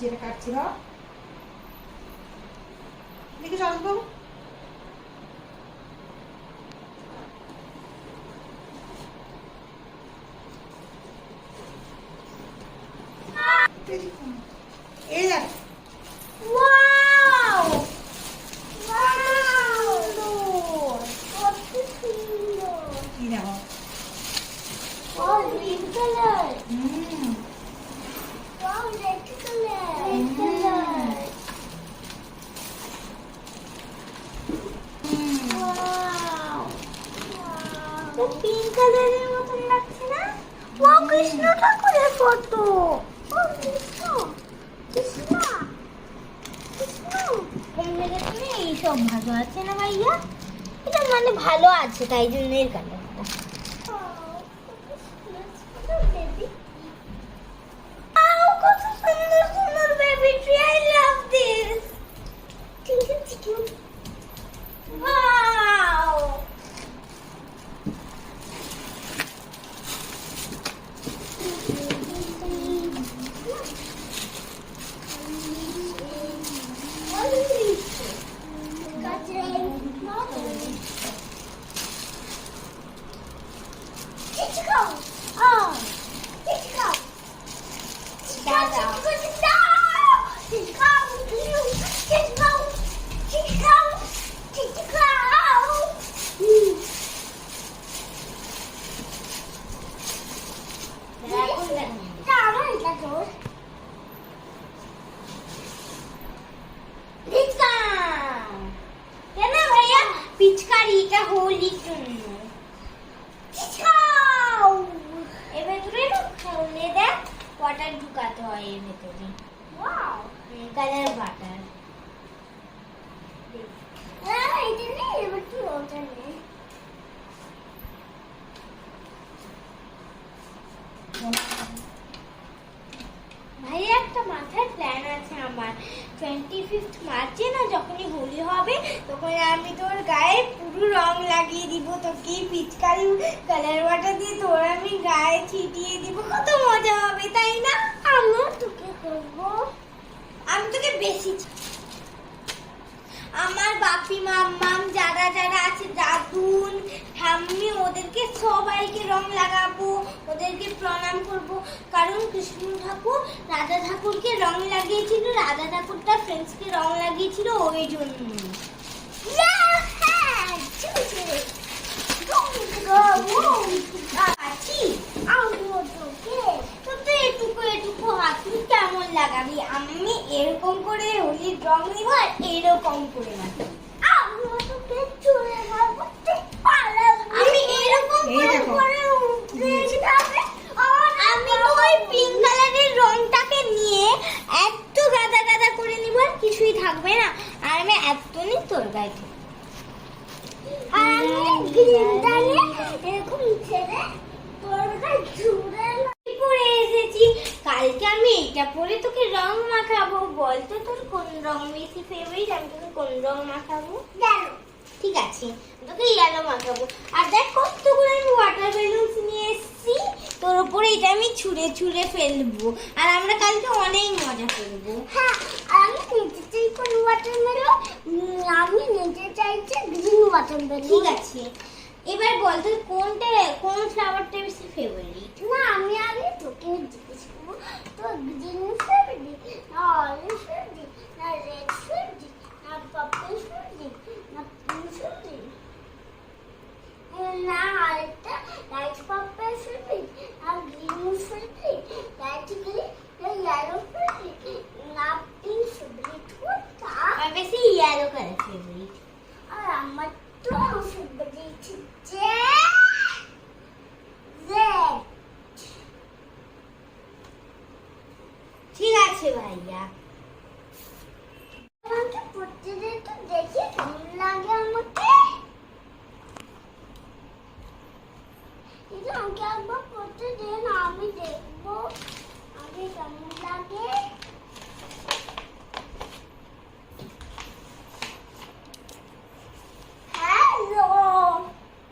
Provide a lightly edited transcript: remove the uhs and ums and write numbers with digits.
যেটা কাটছিল দেখি চলবো এই দেখ ওয়াও কি দেখো গ্রিন কালার হুম ওয়াও রেড কালার ওয়াও তো পিঙ্ক কালারের মতন লাগছে না ওয়াও কৃষ্ণ ঠাকুরের ফটো ও কৃষ্ণ কৃষ্ণ কৃষ্ণ এইসব ভালো আছে না ভাইয়া এটা মানে ভালো আছে তাই জন্য এর কালারটা কত সুন্দর সুন্দর baby tree I love this ঠিক আছে কিউট ওয়াও পিচকারি এটা হোলির জন্য এর ভেতরে না দেখ ওয়াটার ঢুকাতে হয় এর ভেতরে ওয়াও কালার ওয়াটার এটা নেই এবার কি ওয়াটার নেই ভাই একটা মাথায় প্ল্যান আছে আমার 25th মার্চে না যখনই হোলি হবে তখন আমি তোর গায়ে পুরো রং লাগিয়ে দিব তোকে পিচকারি কালার ওয়াটার দিয়ে তোর আমি গায়ে ছিটিয়ে দিব কত মজা হবে তাই না আমিও তোকে করব আমি তোকে বেশি আমার বাপি মাম্মাম যারা যারা আছে দাদুন ঠাম্মি ওদেরকে সবাইকে রং লাগাবো ওদেরকে প্রণাম করব কারণ কৃষ্ণ ঠাকুর রাধা ঠাকুরকে রং লাগিয়েছিল রাধা ঠাকুর তার ফ্রেন্ডসকে রং লাগিয়েছিল ওই জন্য কেমন লাগাবি আমি এরকম করে হোলির রং নিব আর এরকম করে মাখবো আমি এরকম করে আমি তো ওই পিঙ্ক কালারের রংটাকে নিয়ে এত গাদা গাদা করে নিব আর কিছুই থাকবে না আর আমি এত নি তোর গায়ে আর আমি গ্রিনটা নিয়ে এরকম ছেড়ে তোর গায়ে জুড়ে পরে এসেছি কালকে আমি এটা পরে তোকে রং মাখাবো বল তো তোর কোন রং বেশি ফেভারিট আমি তোকে কোন রং মাখাবো ইয়েলো ঠিক আছে তোকে ইয়েলো মাখাবো আর দেখ কতগুলো আমি ওয়াটার বেলুনস নিয়ে এসেছি তোর উপরে এটা আমি ছুঁড়ে ছুঁড়ে ফেলবো আর আমরা কালকে অনেক মজা করবো হ্যাঁ আর আমি নিতে চাই কোন ওয়াটার বেলুন আমি নিতে চাইছি গ্রিন ওয়াটার বেলুন ঠিক আছে এবার বল তুই কোন ফ্লাওয়ারটা বেশি ফেভারিট না আমি আগে তোকে জিজ্ঞেস করবো তো গ্রিন ফেভারিট না অরেঞ্জ ফেভারিট না রেড ফেভারিট না পার্পল ফেভারিট না পিঙ্ক ফেভারিট না আরেকটা লাইট পার্পল ফেভারিট না গ্রিন ফেভারিট লাইট গ্রিন না ইয়েলো ফেভারিট না পিঙ্ক ফেভারিট কোনটা আমার বেশি ইয়েলো কালার ফেভারিট আর আমার তো ফেভারিট ঠিক আছে ভাইয়া আমাকে পড়তে দে তো দেখি কেমন লাগে আমাকে এটা আমাকে একবার পড়তে দে না আমি দেখবো আগে কেমন লাগে